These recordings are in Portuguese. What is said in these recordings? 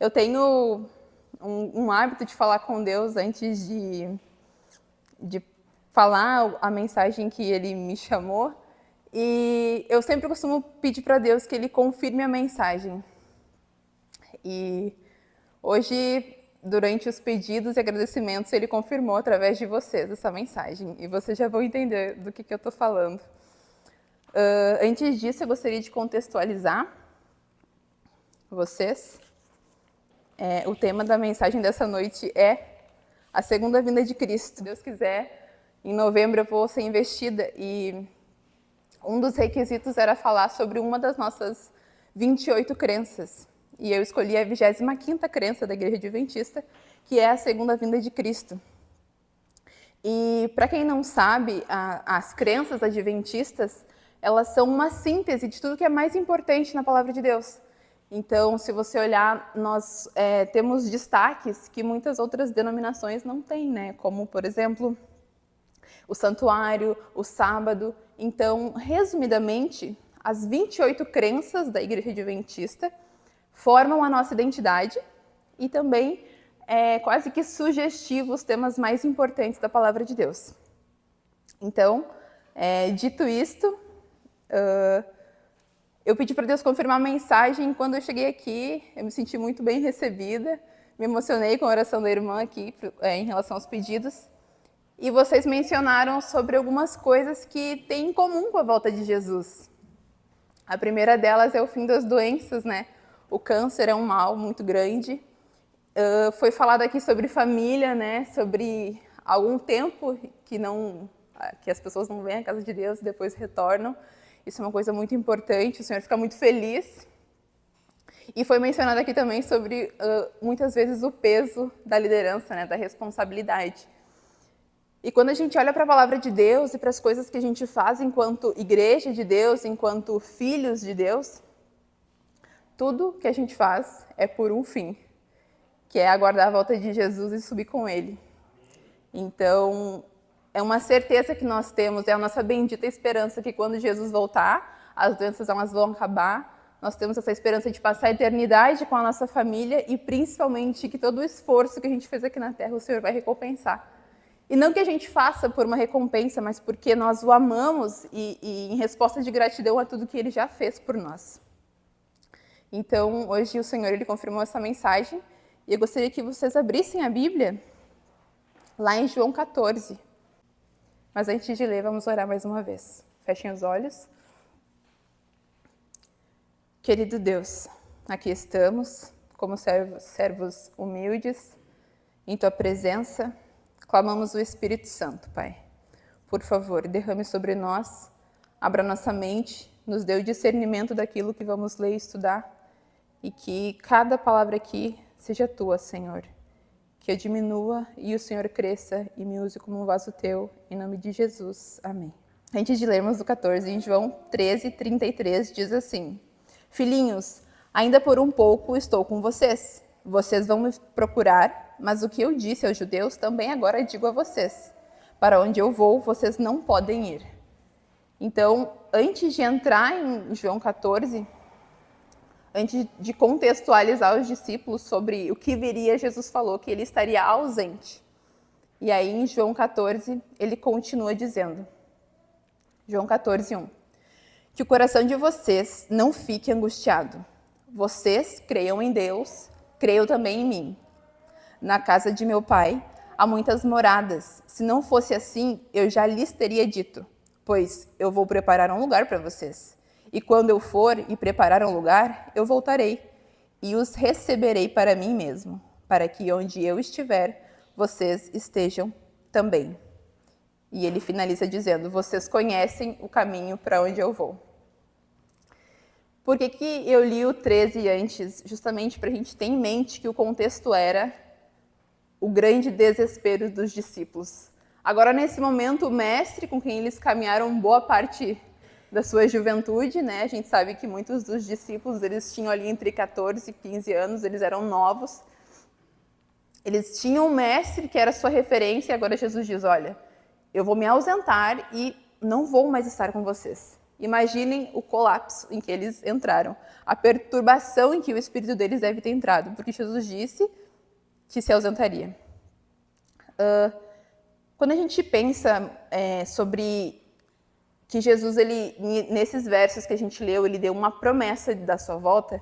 Eu tenho um hábito de falar com Deus antes de falar a mensagem que Ele me chamou. E eu sempre costumo pedir para Deus que Ele confirme a mensagem. E hoje, durante os pedidos e agradecimentos, Ele confirmou através de vocês essa mensagem. E vocês já vão entender do que eu estou falando. Antes disso, eu gostaria de contextualizar vocês. O tema da mensagem dessa noite é a segunda vinda de Cristo. Se Deus quiser, em novembro eu vou ser investida e um dos requisitos era falar sobre uma das nossas 28 crenças. E eu escolhi a 25ª crença da Igreja Adventista, que é a segunda vinda de Cristo. E para quem não sabe, as crenças adventistas, elas são uma síntese de tudo que é mais importante na palavra de Deus. Então, se você olhar, nós temos destaques que muitas outras denominações não têm, né? Como, por exemplo, o santuário, o sábado. Então, resumidamente, as 28 crenças da Igreja Adventista formam a nossa identidade e também quase que sugestivo os temas mais importantes da palavra de Deus. Então, dito isto, eu pedi para Deus confirmar a mensagem. Quando eu cheguei aqui, eu me senti muito bem recebida, me emocionei com a oração da irmã aqui em relação aos pedidos. E vocês mencionaram sobre algumas coisas que têm em comum com a volta de Jesus. A primeira delas é o fim das doenças, né? O câncer é um mal muito grande. Foi falado aqui sobre família, né? Sobre algum tempo que as pessoas não vêm à casa de Deus e depois retornam. Isso é uma coisa muito importante, o Senhor fica muito feliz. E foi mencionado aqui também sobre, muitas vezes, o peso da liderança, né? Da responsabilidade. E quando a gente olha para a palavra de Deus e para as coisas que a gente faz enquanto igreja de Deus, enquanto filhos de Deus, tudo que a gente faz é por um fim, que é aguardar a volta de Jesus e subir com Ele. Então, é uma certeza que nós temos, é a nossa bendita esperança que quando Jesus voltar, as doenças elas vão acabar, nós temos essa esperança de passar a eternidade com a nossa família e principalmente que todo o esforço que a gente fez aqui na Terra, o Senhor vai recompensar. E não que a gente faça por uma recompensa, mas porque nós o amamos e em resposta de gratidão a tudo que Ele já fez por nós. Então, hoje o Senhor Ele confirmou essa mensagem e eu gostaria que vocês abrissem a Bíblia lá em João 14. Mas antes de ler, vamos orar mais uma vez. Fechem os olhos. Querido Deus, aqui estamos como servos humildes em Tua presença. Clamamos o Espírito Santo, Pai. Por favor, derrame sobre nós, abra nossa mente, nos dê o discernimento daquilo que vamos ler e estudar e que cada palavra aqui seja Tua, Senhor. Que eu diminua e o Senhor cresça e me use como um vaso Teu, em nome de Jesus. Amém. Antes de lermos o 14, em João 13, 33, diz assim: Filhinhos, ainda por um pouco estou com vocês. Vocês vão me procurar, mas o que eu disse aos judeus também agora digo a vocês. Para onde eu vou, vocês não podem ir. Então, antes de entrar em João 14, antes de contextualizar os discípulos sobre o que viria, Jesus falou que ele estaria ausente. E aí, em João 14, ele continua dizendo, João 14, 1, que o coração de vocês não fique angustiado. Vocês creiam em Deus, creiam também em mim. Na casa de meu pai há muitas moradas. Se não fosse assim, eu já lhes teria dito, pois eu vou preparar um lugar para vocês. E quando eu for e preparar um lugar, eu voltarei e os receberei para mim mesmo, para que onde eu estiver, vocês estejam também. E ele finaliza dizendo, vocês conhecem o caminho para onde eu vou. Por que eu li o 13 antes? Justamente para a gente ter em mente que o contexto era o grande desespero dos discípulos. Agora, nesse momento, o mestre com quem eles caminharam boa parte da sua juventude, né? A gente sabe que muitos dos discípulos, eles tinham ali entre 14 e 15 anos, eles eram novos. Eles tinham um mestre que era sua referência, e agora Jesus diz, olha, eu vou me ausentar e não vou mais estar com vocês. Imaginem o colapso em que eles entraram, a perturbação em que o espírito deles deve ter entrado, porque Jesus disse que se ausentaria. Quando a gente pensa sobre que Jesus, nesses versos que a gente leu, ele deu uma promessa da sua volta,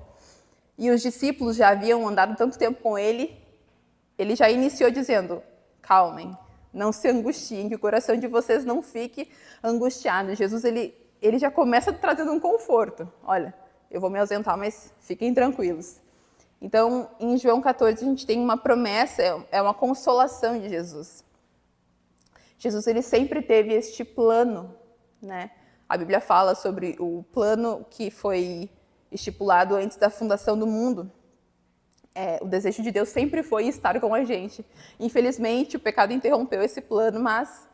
e os discípulos já haviam andado tanto tempo com ele já iniciou dizendo, calmem, não se angustiem, que o coração de vocês não fique angustiado. Jesus, ele já começa trazendo um conforto. Olha, eu vou me ausentar, mas fiquem tranquilos. Então, em João 14, a gente tem uma promessa, é uma consolação de Jesus. Jesus, ele sempre teve este plano, né? A Bíblia fala sobre o plano que foi estipulado antes da fundação do mundo. O desejo de Deus sempre foi estar com a gente. Infelizmente, o pecado interrompeu esse plano, mas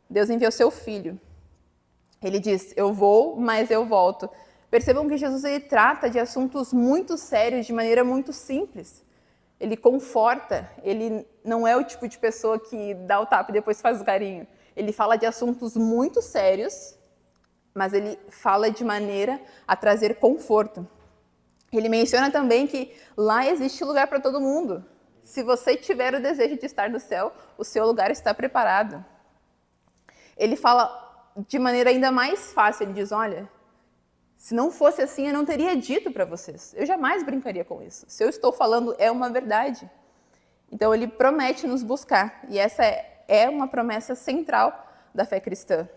Deus enviou seu Filho. Ele diz, eu vou, mas eu volto. Percebam que Jesus ele trata de assuntos muito sérios de maneira muito simples. Ele conforta, ele não é o tipo de pessoa que dá o tapa e depois faz o carinho. Ele fala de assuntos muito sérios, mas ele fala de maneira a trazer conforto. Ele menciona também que lá existe lugar para todo mundo. Se você tiver o desejo de estar no céu, o seu lugar está preparado. Ele fala de maneira ainda mais fácil, ele diz, olha, se não fosse assim, eu não teria dito para vocês. Eu jamais brincaria com isso. Se eu estou falando, é uma verdade. Então, ele promete nos buscar. E essa é uma promessa central da fé cristã.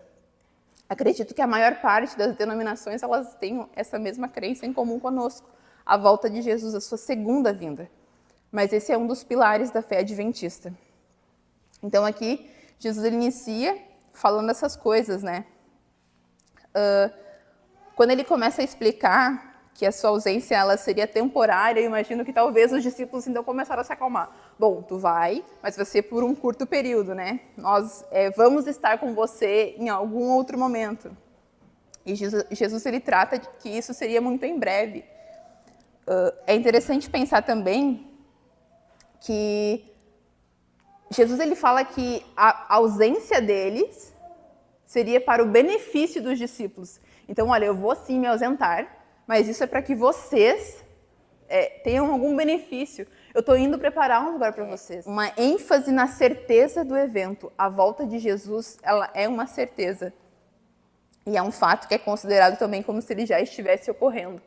Acredito que a maior parte das denominações, elas têm essa mesma crença em comum conosco. A volta de Jesus, a sua segunda vinda. Mas esse é um dos pilares da fé adventista. Então, aqui, Jesus ele inicia falando essas coisas, né? Quando ele começa a explicar que a sua ausência ela seria temporária, eu imagino que talvez os discípulos então começaram a se acalmar. Bom, tu vai, mas vai ser por um curto período, né? Nós vamos estar com você em algum outro momento. E Jesus ele trata de que isso seria muito em breve. É interessante pensar também que Jesus ele fala que a ausência deles seria para o benefício dos discípulos. Então, olha, eu vou sim me ausentar, mas isso é para que vocês tenham algum benefício. Eu estou indo preparar um lugar para vocês. Uma ênfase na certeza do evento. A volta de Jesus, ela é uma certeza. E é um fato que é considerado também como se ele já estivesse ocorrendo.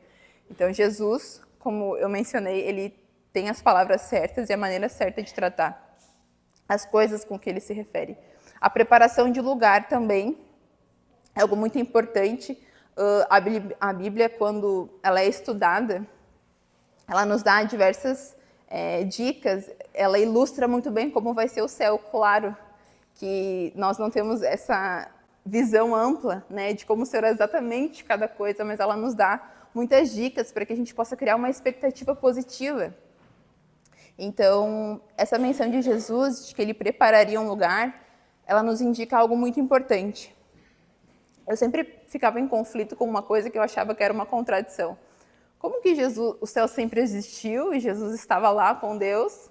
Então, Jesus, como eu mencionei, ele tem as palavras certas e a maneira certa de tratar as coisas com que ele se refere. A preparação de lugar também é algo muito importante. A Bíblia, quando ela é estudada, ela nos dá diversas dicas, ela ilustra muito bem como vai ser o céu. Claro que nós não temos essa visão ampla, né, de como será exatamente cada coisa, mas ela nos dá muitas dicas para que a gente possa criar uma expectativa positiva. Então, essa menção de Jesus, de que ele prepararia um lugar, ela nos indica algo muito importante. Eu sempre ficava em conflito com uma coisa que eu achava que era uma contradição. Como que o céu sempre existiu e Jesus estava lá com Deus,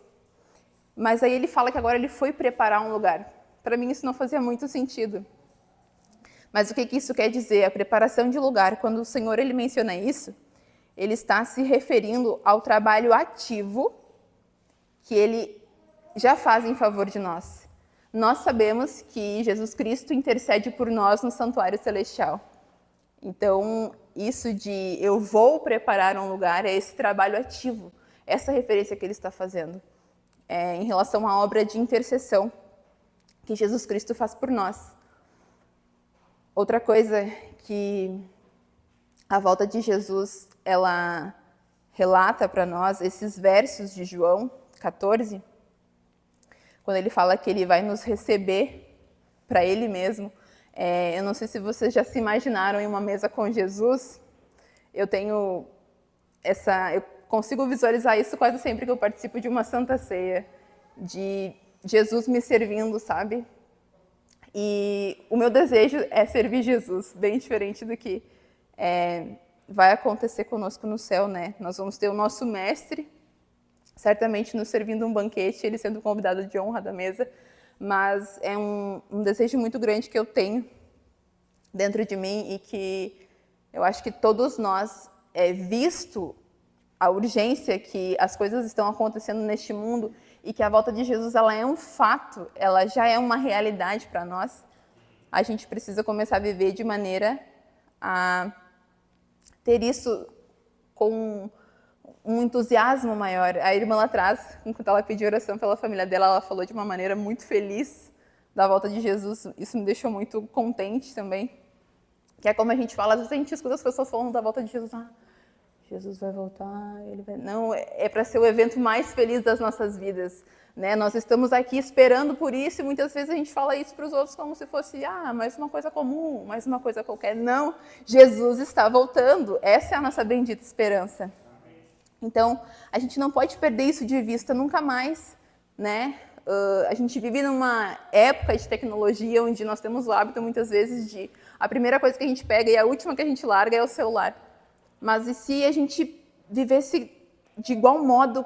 mas aí ele fala que agora ele foi preparar um lugar. Para mim isso não fazia muito sentido. Mas o que isso quer dizer? A preparação de lugar, quando o Senhor ele menciona isso, ele está se referindo ao trabalho ativo que ele já faz em favor de nós. Nós sabemos que Jesus Cristo intercede por nós no santuário celestial. Então, isso de eu vou preparar um lugar é esse trabalho ativo, essa referência que ele está fazendo em relação à obra de intercessão que Jesus Cristo faz por nós. Outra coisa que a volta de Jesus, ela relata para nós, esses versos de João 14, quando ele fala que ele vai nos receber para ele mesmo. Eu não sei se vocês já se imaginaram em uma mesa com Jesus. Eu consigo visualizar isso quase sempre que eu participo de uma Santa Ceia, de Jesus me servindo, sabe? E o meu desejo é servir Jesus, bem diferente do que vai acontecer conosco no céu, né? Nós vamos ter o nosso mestre, certamente nos servindo um banquete, ele sendo convidado de honra da mesa, mas é um desejo muito grande que eu tenho dentro de mim e que Eu acho que todos nós, visto a urgência que as coisas estão acontecendo neste mundo e que a volta de Jesus ela é um fato, ela já é uma realidade para nós, a gente precisa começar a viver de maneira a ter isso com um entusiasmo maior. A irmã lá atrás, enquanto ela pediu oração pela família dela, ela falou de uma maneira muito feliz da volta de Jesus. Isso me deixou muito contente também. Que é como a gente fala, às vezes a gente escuta as pessoas falando da volta de Jesus. Ah, Jesus vai voltar, ele vai... Não, é para ser o evento mais feliz das nossas vidas. Né? Nós estamos aqui esperando por isso e muitas vezes a gente fala isso para os outros como se fosse mais uma coisa comum, mais uma coisa qualquer. Não, Jesus está voltando. Essa é a nossa bendita esperança. Então, a gente não pode perder isso de vista nunca mais, né? A gente vive numa época de tecnologia onde nós temos o hábito, muitas vezes, de a primeira coisa que a gente pega e a última que a gente larga é o celular. Mas e se a gente vivesse de igual modo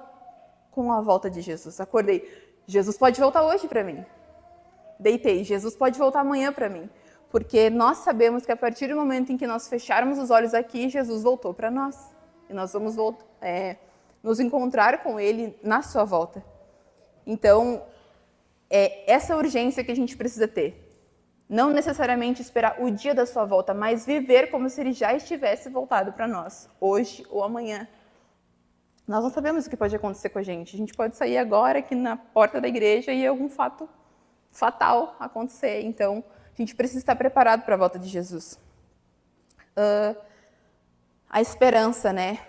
com a volta de Jesus? Acordei, Jesus pode voltar hoje para mim. Deitei, Jesus pode voltar amanhã para mim. Porque nós sabemos que a partir do momento em que nós fecharmos os olhos aqui, Jesus voltou para nós. E nós vamos nos encontrar com Ele na sua volta. Então, é essa urgência que a gente precisa ter. Não necessariamente esperar o dia da sua volta, mas viver como se Ele já estivesse voltado para nós, hoje ou amanhã. Nós não sabemos o que pode acontecer com a gente. A gente pode sair agora aqui na porta da igreja e algum fato fatal acontecer. Então, a gente precisa estar preparado para a volta de Jesus. A esperança, né?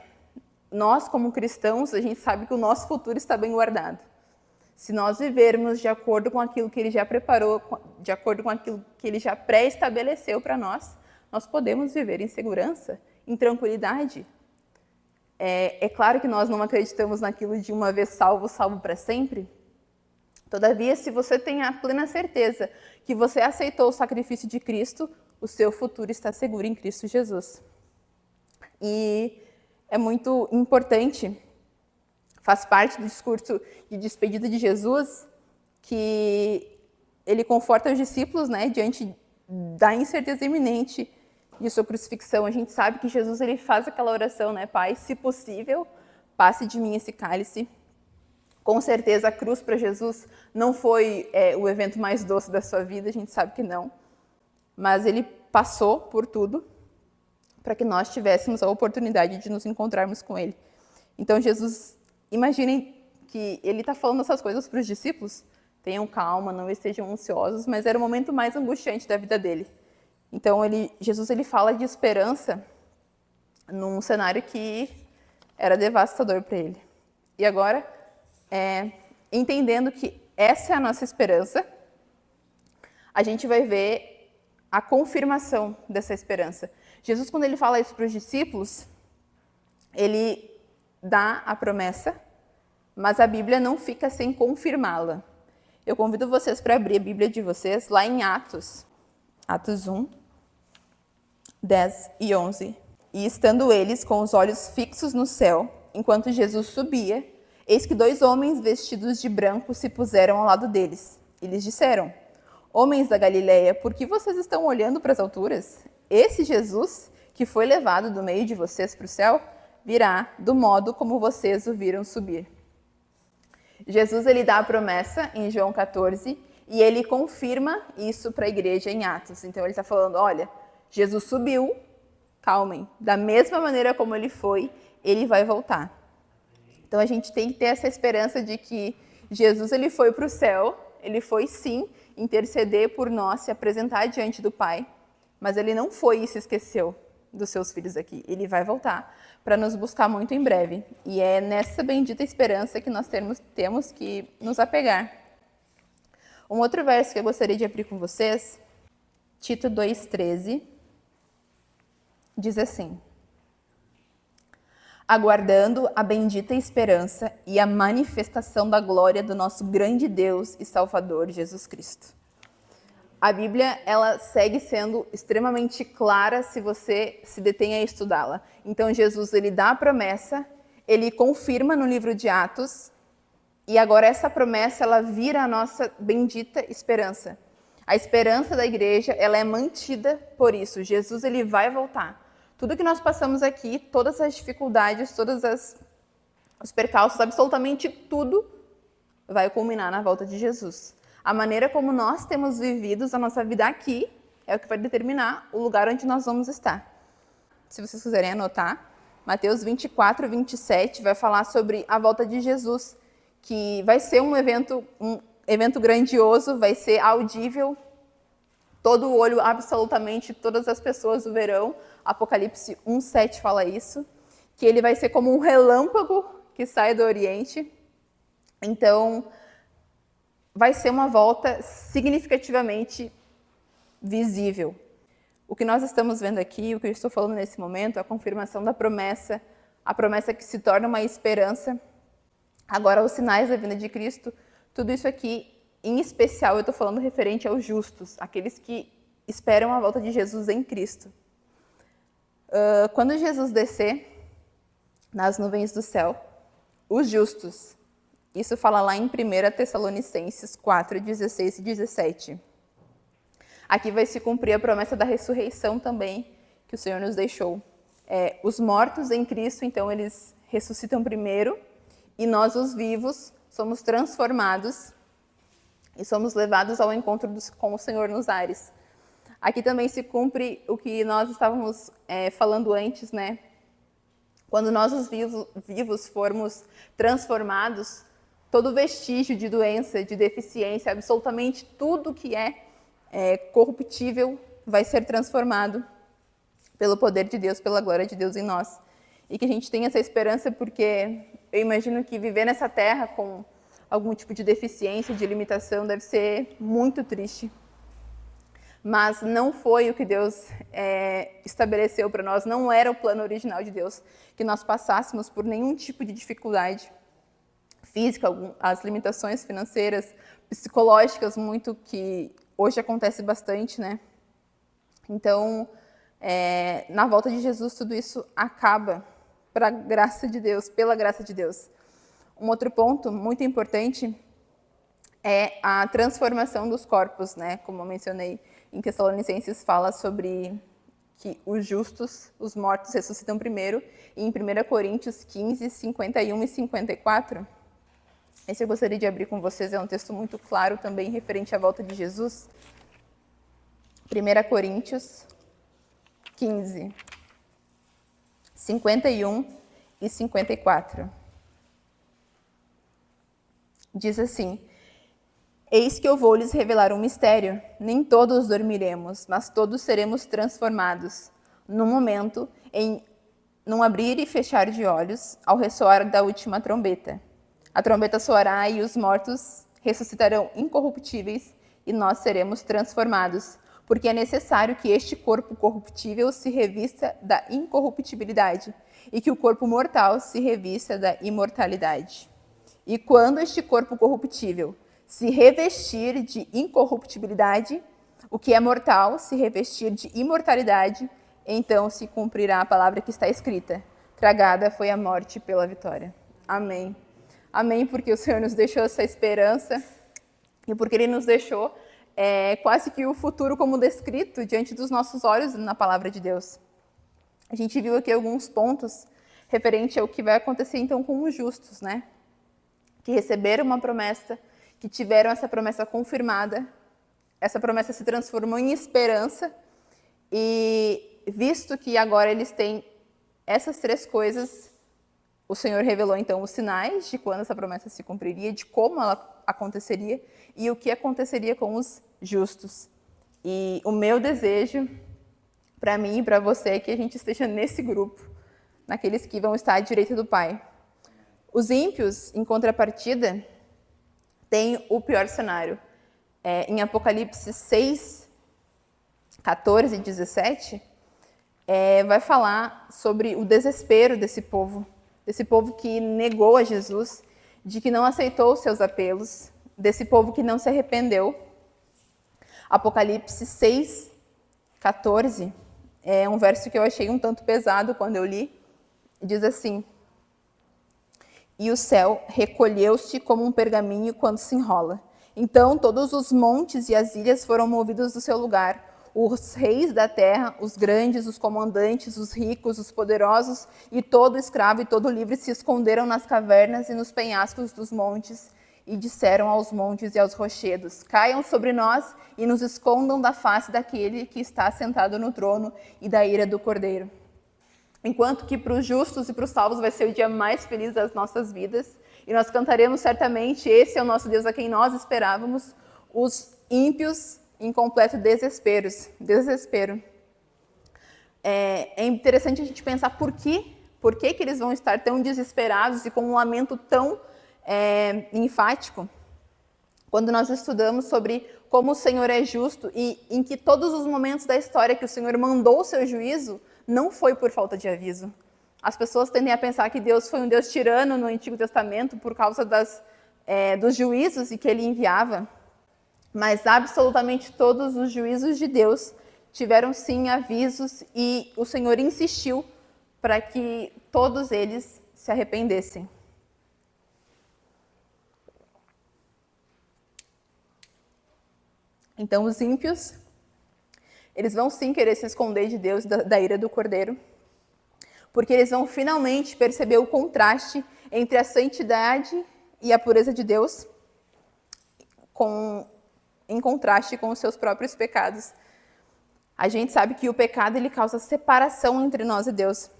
Nós, como cristãos, a gente sabe que o nosso futuro está bem guardado. Se nós vivermos de acordo com aquilo que Ele já preparou, de acordo com aquilo que Ele já pré-estabeleceu para nós, nós podemos viver em segurança, em tranquilidade. É claro que nós não acreditamos naquilo de uma vez salvo, salvo para sempre. Todavia, se você tem a plena certeza que você aceitou o sacrifício de Cristo, o seu futuro está seguro em Cristo Jesus. E é muito importante, faz parte do discurso de despedida de Jesus, que ele conforta os discípulos, né, diante da incerteza iminente de sua crucifixão. A gente sabe que Jesus ele faz aquela oração, né, Pai, se possível, passe de mim esse cálice. Com certeza a cruz para Jesus não foi o evento mais doce da sua vida, a gente sabe que não. Mas ele passou por tudo para que nós tivéssemos a oportunidade de nos encontrarmos com Ele. Então, Jesus, imaginem que Ele está falando essas coisas para os discípulos. Tenham calma, não estejam ansiosos, mas era o momento mais angustiante da vida dele. Então, Jesus ele fala de esperança num cenário que era devastador para ele. E agora, entendendo que essa é a nossa esperança, a gente vai ver a confirmação dessa esperança. Jesus, quando ele fala isso para os discípulos, ele dá a promessa, mas a Bíblia não fica sem confirmá-la. Eu convido vocês para abrir a Bíblia de vocês lá em Atos 1, 10 e 11. E estando eles com os olhos fixos no céu, enquanto Jesus subia, eis que 2 homens vestidos de branco se puseram ao lado deles. E lhes disseram: Homens da Galileia, por que vocês estão olhando para as alturas? Esse Jesus, que foi levado do meio de vocês para o céu, virá do modo como vocês o viram subir. Jesus ele dá a promessa em João 14 e ele confirma isso para a igreja em Atos. Então ele está falando, olha, Jesus subiu, calmem, da mesma maneira como ele foi, ele vai voltar. Então a gente tem que ter essa esperança de que Jesus ele foi para o céu, ele foi sim interceder por nós, se apresentar diante do Pai, mas ele não foi e se esqueceu dos seus filhos aqui. Ele vai voltar para nos buscar muito em breve. E é nessa bendita esperança que nós temos que nos apegar. Um outro verso que eu gostaria de abrir com vocês, Tito 2,13, diz assim: aguardando a bendita esperança e a manifestação da glória do nosso grande Deus e Salvador Jesus Cristo. A Bíblia, ela segue sendo extremamente clara se você se detém a estudá-la. Então, Jesus, ele dá a promessa, ele confirma no livro de Atos, e agora essa promessa, ela vira a nossa bendita esperança. A esperança da igreja, ela é mantida por isso. Jesus, ele vai voltar. Tudo que nós passamos aqui, todas as dificuldades, os percalços, absolutamente tudo vai culminar na volta de Jesus. A maneira como nós temos vivido a nossa vida aqui é o que vai determinar o lugar onde nós vamos estar. Se vocês quiserem anotar, Mateus 24, 27 vai falar sobre a volta de Jesus, que vai ser um evento grandioso, vai ser audível, todo o olho, absolutamente todas as pessoas o verão. Apocalipse 1:7 fala isso, que ele vai ser como um relâmpago que sai do Oriente. Então, vai ser uma volta significativamente visível. O que nós estamos vendo aqui, o que eu estou falando nesse momento, a confirmação da promessa, a promessa que se torna uma esperança. Agora, os sinais da vinda de Cristo, tudo isso aqui, em especial, eu estou falando referente aos justos, aqueles que esperam a volta de Jesus em Cristo. Quando Jesus descer nas nuvens do céu, os justos, isso fala lá em 1 Tessalonicenses 4, 16 e 17. Aqui vai se cumprir a promessa da ressurreição também, que o Senhor nos deixou. Os mortos em Cristo, então, eles ressuscitam primeiro, e nós, os vivos, somos transformados e somos levados ao encontro com o Senhor nos ares. Aqui também se cumpre o que nós estávamos falando antes, né? Quando nós, os vivos, formos transformados, todo vestígio de doença, de deficiência, absolutamente tudo que é corruptível vai ser transformado pelo poder de Deus, pela glória de Deus em nós. E que a gente tenha essa esperança, porque eu imagino que viver nessa terra com algum tipo de deficiência, de limitação, deve ser muito triste. Mas não foi o que Deus estabeleceu para nós, não era o plano original de Deus que nós passássemos por nenhum tipo de dificuldade física, as limitações financeiras, psicológicas, muito que hoje acontece bastante, né? Então, na volta de Jesus, tudo isso acaba pela graça de Deus. Um outro ponto muito importante é a transformação dos corpos, né? Como eu mencionei, em Tessalonicenses fala sobre que os justos, os mortos, ressuscitam primeiro, e em 1 Coríntios 15, 51 e 54, esse eu gostaria de abrir com vocês, é um texto muito claro também referente à volta de Jesus. 1 Coríntios 15, 51 e 54. Diz assim: eis que eu vou lhes revelar um mistério. Nem todos dormiremos, mas todos seremos transformados, num momento, num abrir e fechar de olhos, ao ressoar da última trombeta. A trombeta soará e os mortos ressuscitarão incorruptíveis e nós seremos transformados, porque é necessário que este corpo corruptível se revista da incorruptibilidade e que o corpo mortal se revista da imortalidade. E quando este corpo corruptível se revestir de incorruptibilidade, o que é mortal se revestir de imortalidade, então se cumprirá a palavra que está escrita: tragada foi a morte pela vitória. Amém. Amém, porque o Senhor nos deixou essa esperança e porque Ele nos deixou quase que o futuro como descrito diante dos nossos olhos na palavra de Deus. A gente viu aqui alguns pontos referente ao que vai acontecer então com os justos, né? Que receberam uma promessa, que tiveram essa promessa confirmada, essa promessa se transformou em esperança, e visto que agora eles têm essas três coisas, o Senhor revelou então os sinais de quando essa promessa se cumpriria, de como ela aconteceria e o que aconteceria com os justos. E o meu desejo para mim e para você é que a gente esteja nesse grupo, naqueles que vão estar à direita do Pai. Os ímpios, em contrapartida, têm o pior cenário. Em Apocalipse 6, 14 e 17, vai falar sobre o desespero desse povo que negou a Jesus, de que não aceitou os seus apelos, desse povo que não se arrependeu. Apocalipse 6, 14, é um verso que eu achei um tanto pesado quando eu li. Diz assim: e o céu recolheu-se como um pergaminho quando se enrola. Então todos os montes e as ilhas foram movidos do seu lugar. Os reis da terra, os grandes, os comandantes, os ricos, os poderosos e todo escravo e todo livre se esconderam nas cavernas e nos penhascos dos montes e disseram aos montes e aos rochedos: caiam sobre nós e nos escondam da face daquele que está sentado no trono e da ira do Cordeiro. Enquanto que para os justos e para os salvos vai ser o dia mais feliz das nossas vidas, e nós cantaremos certamente: esse é o nosso Deus a quem nós esperávamos. Os ímpios em completo desespero. É interessante a gente pensar por que eles vão estar tão desesperados e com um lamento tão enfático, quando nós estudamos sobre como o Senhor é justo e em que todos os momentos da história que o Senhor mandou o seu juízo, não foi por falta de aviso. As pessoas tendem a pensar que Deus foi um Deus tirano no Antigo Testamento por causa dos juízos e que ele enviava, mas absolutamente todos os juízos de Deus tiveram sim avisos e o Senhor insistiu para que todos eles se arrependessem. Então os ímpios, eles vão sim querer se esconder de Deus, da ira do Cordeiro, porque eles vão finalmente perceber o contraste entre a santidade e a pureza de Deus, em contraste com os seus próprios pecados. A gente sabe que o pecado ele causa separação entre nós e Deus.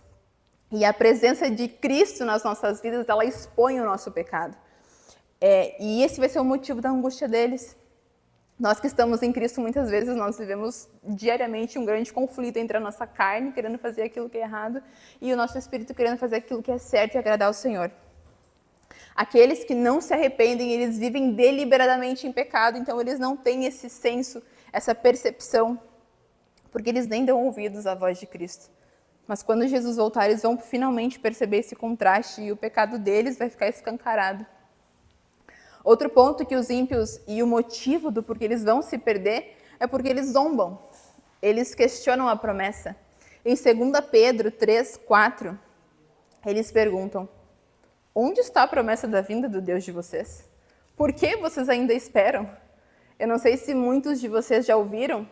E a presença de Cristo nas nossas vidas, ela expõe o nosso pecado. E esse vai ser o motivo da angústia deles. Nós que estamos em Cristo, muitas vezes, nós vivemos diariamente um grande conflito entre a nossa carne, querendo fazer aquilo que é errado, e o nosso espírito querendo fazer aquilo que é certo e agradar ao Senhor. Aqueles que não se arrependem, eles vivem deliberadamente em pecado, então eles não têm esse senso, essa percepção, porque eles nem dão ouvidos à voz de Cristo. Mas quando Jesus voltar, eles vão finalmente perceber esse contraste e o pecado deles vai ficar escancarado. Outro ponto que os ímpios, e o motivo do porquê eles vão se perder, é porque eles zombam. Eles questionam a promessa. Em 2 Pedro 3, 4, eles perguntam: onde está a promessa da vinda do Deus de vocês? Por que vocês ainda esperam? Eu não sei se muitos de vocês já ouviram.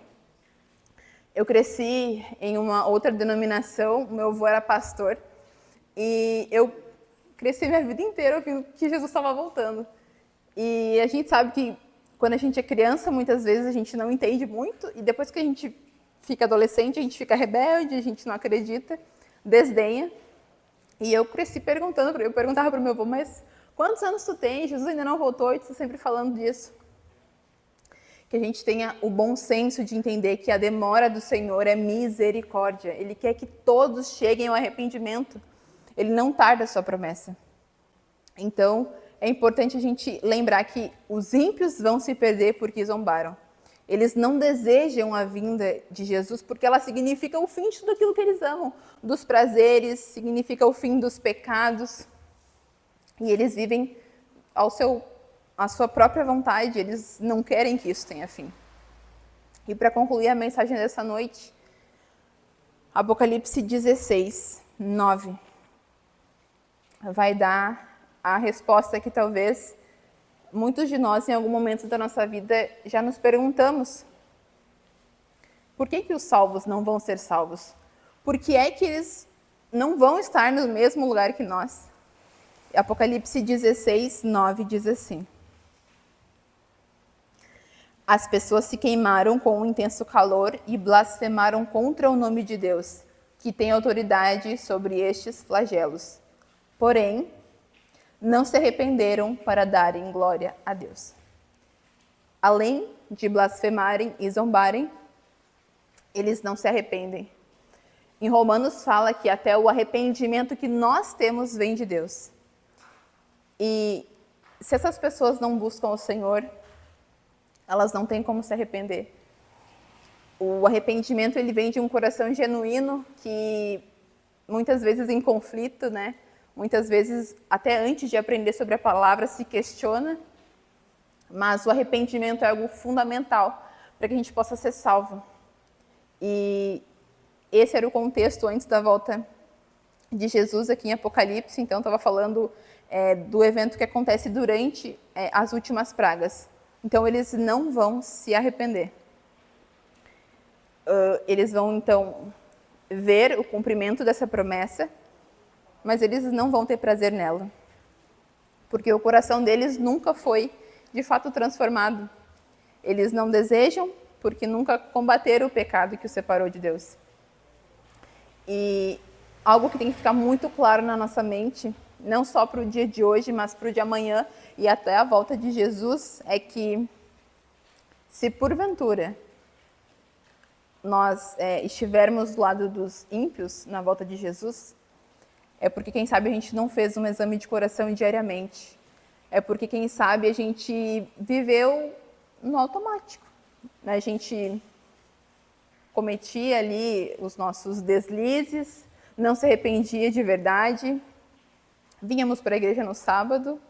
Eu cresci em uma outra denominação, meu avô era pastor, e eu cresci minha vida inteira ouvindo que Jesus estava voltando. E a gente sabe que quando a gente é criança, muitas vezes a gente não entende muito, e depois que a gente fica adolescente, a gente fica rebelde, a gente não acredita, desdenha. E eu cresci perguntando, eu perguntava para o meu avô: mas quantos anos tu tem? Jesus ainda não voltou e tu está sempre falando disso. Que a gente tenha o bom senso de entender que a demora do Senhor é misericórdia. Ele quer que todos cheguem ao arrependimento. Ele não tarda a sua promessa. Então, é importante a gente lembrar que os ímpios vão se perder porque zombaram. Eles não desejam a vinda de Jesus porque ela significa o fim de tudo aquilo que eles amam, dos prazeres, significa o fim dos pecados. E eles vivem à sua própria vontade, eles não querem que isso tenha fim. E para concluir a mensagem dessa noite, Apocalipse 16, 9, vai dar a resposta que talvez muitos de nós, em algum momento da nossa vida, já nos perguntamos. Por que os salvos não vão ser salvos? Por que é que eles não vão estar no mesmo lugar que nós? Apocalipse 16, 9 diz assim: as pessoas se queimaram com um intenso calor e blasfemaram contra o nome de Deus, que tem autoridade sobre estes flagelos. Porém, não se arrependeram para darem glória a Deus. Além de blasfemarem e zombarem, eles não se arrependem. Em Romanos fala que até o arrependimento que nós temos vem de Deus. E se essas pessoas não buscam o Senhor, elas não têm como se arrepender. O arrependimento ele vem de um coração genuíno que muitas vezes em conflito, né? Muitas vezes, até antes de aprender sobre a palavra, se questiona, mas o arrependimento é algo fundamental para que a gente possa ser salvo. E esse era o contexto antes da volta de Jesus aqui em Apocalipse, então estava falando do evento que acontece durante as últimas pragas. Então eles não vão se arrepender. eles vão então ver o cumprimento dessa promessa, mas eles não vão ter prazer nela, porque o coração deles nunca foi de fato transformado. Eles não desejam porque nunca combateram o pecado que os separou de Deus. E algo que tem que ficar muito claro na nossa mente, não só para o dia de hoje, mas para o de amanhã e até a volta de Jesus, é que se porventura nós estivermos do lado dos ímpios na volta de Jesus, é porque, quem sabe, a gente não fez um exame de coração diariamente. É porque, quem sabe, a gente viveu no automático. A gente cometia ali os nossos deslizes, não se arrependia de verdade. Vínhamos para a igreja no sábado,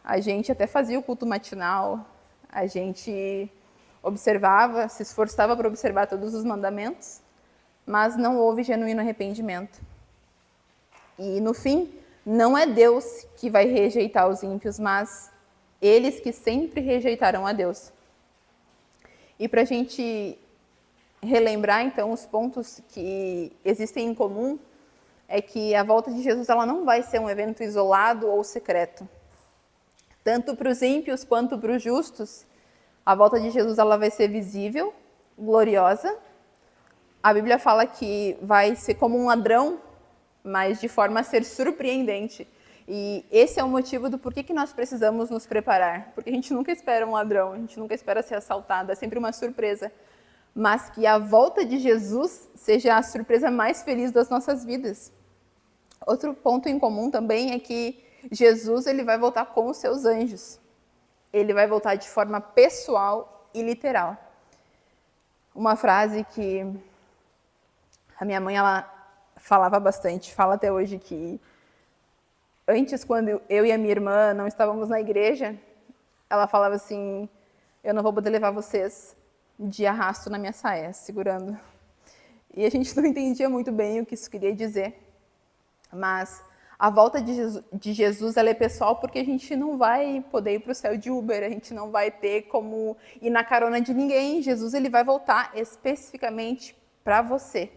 a gente até fazia o culto matinal, a gente observava, se esforçava para observar todos os mandamentos, mas não houve genuíno arrependimento. E, no fim, não é Deus que vai rejeitar os ímpios, mas eles que sempre rejeitarão a Deus. E para a gente relembrar, então, os pontos que existem em comum, é que a volta de Jesus ela não vai ser um evento isolado ou secreto. Tanto para os ímpios quanto para os justos, a volta de Jesus ela vai ser visível, gloriosa. A Bíblia fala que vai ser como um ladrão, mas de forma a ser surpreendente. E esse é o motivo do porquê que nós precisamos nos preparar. Porque a gente nunca espera um ladrão, a gente nunca espera ser assaltado, é sempre uma surpresa. Mas que a volta de Jesus seja a surpresa mais feliz das nossas vidas. Outro ponto em comum também é que Jesus ele vai voltar com os seus anjos. Ele vai voltar de forma pessoal e literal. Uma frase que a minha mãe ela falava bastante, fala até hoje, que antes, quando eu e a minha irmã não estávamos na igreja, ela falava assim: eu não vou poder levar vocês de arrasto na minha saia, segurando. E a gente não entendia muito bem o que isso queria dizer. Mas a volta de Jesus ela é pessoal, porque a gente não vai poder ir para o céu de Uber, a gente não vai ter como ir na carona de ninguém. Jesus ele vai voltar especificamente para você.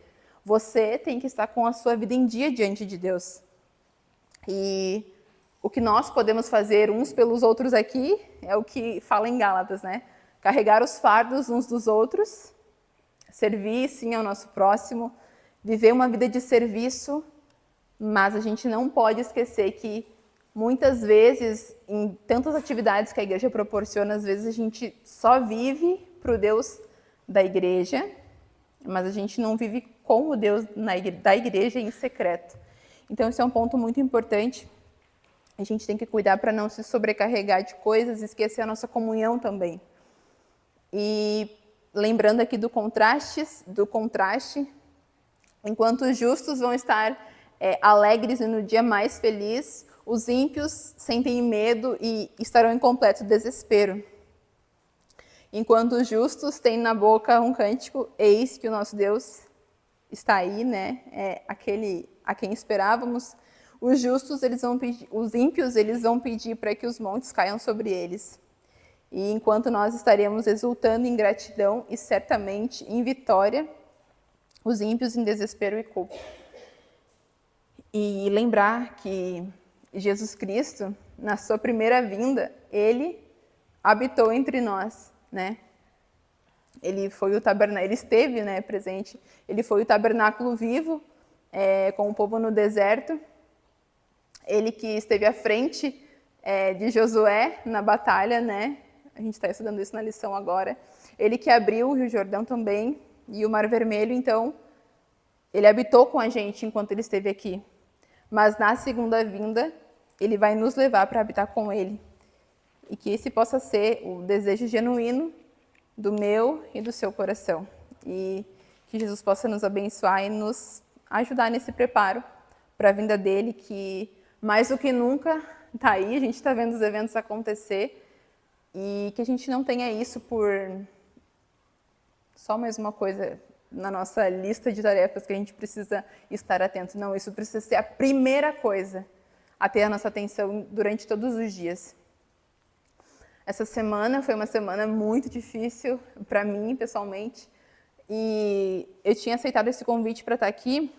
Você tem que estar com a sua vida em dia diante de Deus. E o que nós podemos fazer uns pelos outros aqui é o que fala em Gálatas, né? Carregar os fardos uns dos outros, servir sim ao nosso próximo, viver uma vida de serviço, mas a gente não pode esquecer que muitas vezes, em tantas atividades que a igreja proporciona, às vezes a gente só vive para o Deus da igreja, mas a gente não vive com o Deus da igreja em secreto. Então, esse é um ponto muito importante. A gente tem que cuidar para não se sobrecarregar de coisas, esquecer a nossa comunhão também. E lembrando aqui do contraste, enquanto os justos vão estar alegres e no dia mais feliz, os ímpios sentem medo e estarão em completo desespero. Enquanto os justos têm na boca um cântico: eis que o nosso Deus está aí, né? É aquele a quem esperávamos. Os justos, os ímpios, eles vão pedir para que os montes caiam sobre eles. E enquanto nós estaremos exultando em gratidão e certamente em vitória, os ímpios em desespero e culpa. E lembrar que Jesus Cristo, na sua primeira vinda, ele habitou entre nós, né? Ele esteve, né, presente. Ele foi o tabernáculo vivo com o povo no deserto. Ele que esteve à frente de Josué na batalha, né? A gente está estudando isso na lição agora. Ele que abriu o Rio Jordão também e o Mar Vermelho. Então, ele habitou com a gente enquanto ele esteve aqui. Mas na segunda vinda, ele vai nos levar para habitar com ele. E que esse possa ser o desejo genuíno do meu e do seu coração. E que Jesus possa nos abençoar e nos ajudar nesse preparo para a vinda dele, que mais do que nunca está aí, a gente está vendo os eventos acontecer, e que a gente não tenha isso por só mais uma coisa na nossa lista de tarefas que a gente precisa estar atento. Não, isso precisa ser a primeira coisa a ter a nossa atenção durante todos os dias. Essa semana foi uma semana muito difícil para mim, pessoalmente. E eu tinha aceitado esse convite para estar aqui,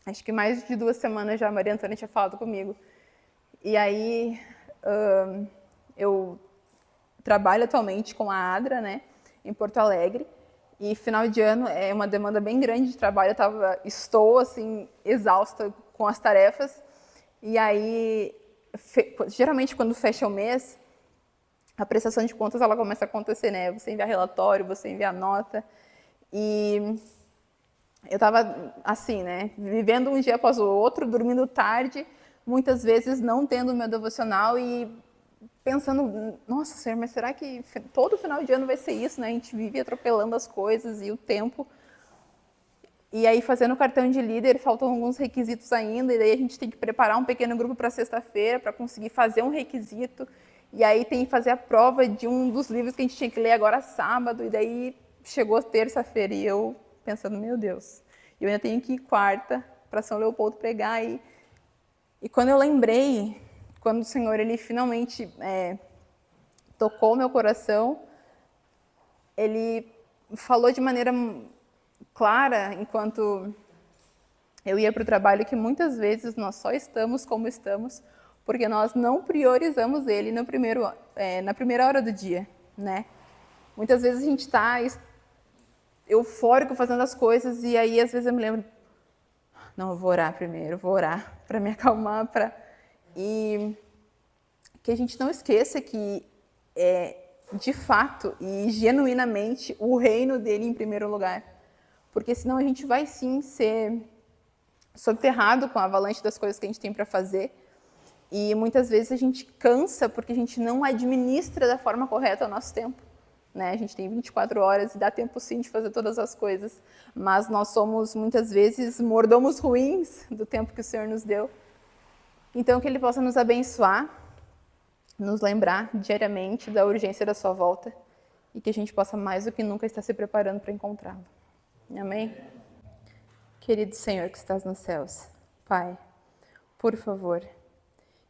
acho que mais de 2 semanas já a Maria Antônia tinha falado comigo. E aí, eu trabalho atualmente com a ADRA, né, em Porto Alegre, e final de ano é uma demanda bem grande de trabalho, estou, assim, exausta com as tarefas, e aí, geralmente quando fecha o mês, a prestação de contas ela começa a acontecer, né, você envia relatório, você envia nota, e eu estava assim, né, vivendo um dia após o outro, dormindo tarde, muitas vezes não tendo o meu devocional e pensando, nossa, Senhor, mas será que todo final de ano vai ser isso, né? A gente vive atropelando as coisas e o tempo. E aí, fazendo o cartão de líder, faltam alguns requisitos ainda, e daí a gente tem que preparar um pequeno grupo para sexta-feira para conseguir fazer um requisito. E aí tem que fazer a prova de um dos livros que a gente tinha que ler agora sábado, e daí chegou terça-feira e eu pensando, meu Deus, eu ainda tenho que ir quarta para São Leopoldo pregar. E quando eu lembrei, quando o Senhor ele finalmente tocou meu coração, ele falou de maneira clara, enquanto eu ia para o trabalho, que muitas vezes nós só estamos como estamos porque nós não priorizamos ele na primeira hora do dia, né? Muitas vezes a gente está eufórico fazendo as coisas e aí às vezes eu me lembro, não, eu vou orar primeiro, vou orar para me acalmar, e que a gente não esqueça que de fato e genuinamente o reino dele em primeiro lugar, porque senão a gente vai sim ser soterrado com a avalanche das coisas que a gente tem para fazer, e muitas vezes a gente cansa porque a gente não administra da forma correta o nosso tempo, né? A gente tem 24 horas e dá tempo sim de fazer todas as coisas, mas nós somos muitas vezes mordomos ruins do tempo que o Senhor nos deu. Então que Ele possa nos abençoar, nos lembrar diariamente da urgência da sua volta e que a gente possa mais do que nunca estar se preparando para encontrá-lo. Amém? Querido Senhor que estás nos céus, Pai, por favor,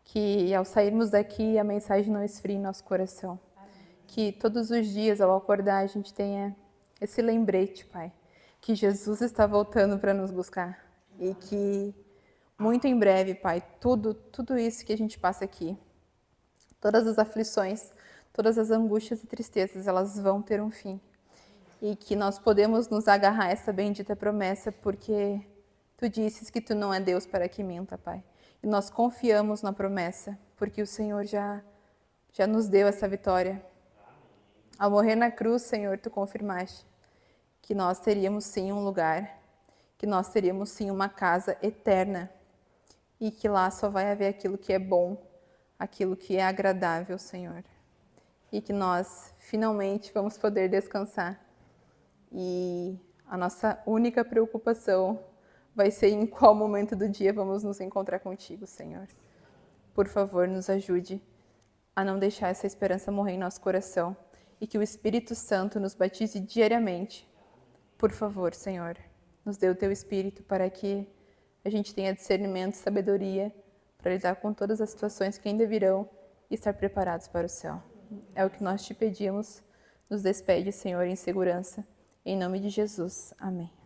que ao sairmos daqui a mensagem não esfrie em nosso coração. Que todos os dias ao acordar a gente tenha esse lembrete, Pai, que Jesus está voltando para nos buscar e que muito em breve, Pai, tudo isso que a gente passa aqui, todas as aflições, todas as angústias e tristezas, elas vão ter um fim. E que nós podemos nos agarrar a essa bendita promessa, porque Tu disses que Tu não é Deus para que minta, Pai. E nós confiamos na promessa, porque o Senhor já nos deu essa vitória. Ao morrer na cruz, Senhor, Tu confirmaste que nós teríamos sim um lugar, que nós teríamos sim uma casa eterna e que lá só vai haver aquilo que é bom, aquilo que é agradável, Senhor. E que nós finalmente vamos poder descansar. E a nossa única preocupação vai ser em qual momento do dia vamos nos encontrar contigo, Senhor. Por favor, nos ajude a não deixar essa esperança morrer em nosso coração e que o Espírito Santo nos batize diariamente. Por favor, Senhor, nos dê o Teu Espírito para que a gente tenha discernimento e sabedoria para lidar com todas as situações que ainda virão e estar preparados para o céu. É o que nós Te pedimos. Nos despede, Senhor, em segurança. Em nome de Jesus. Amém.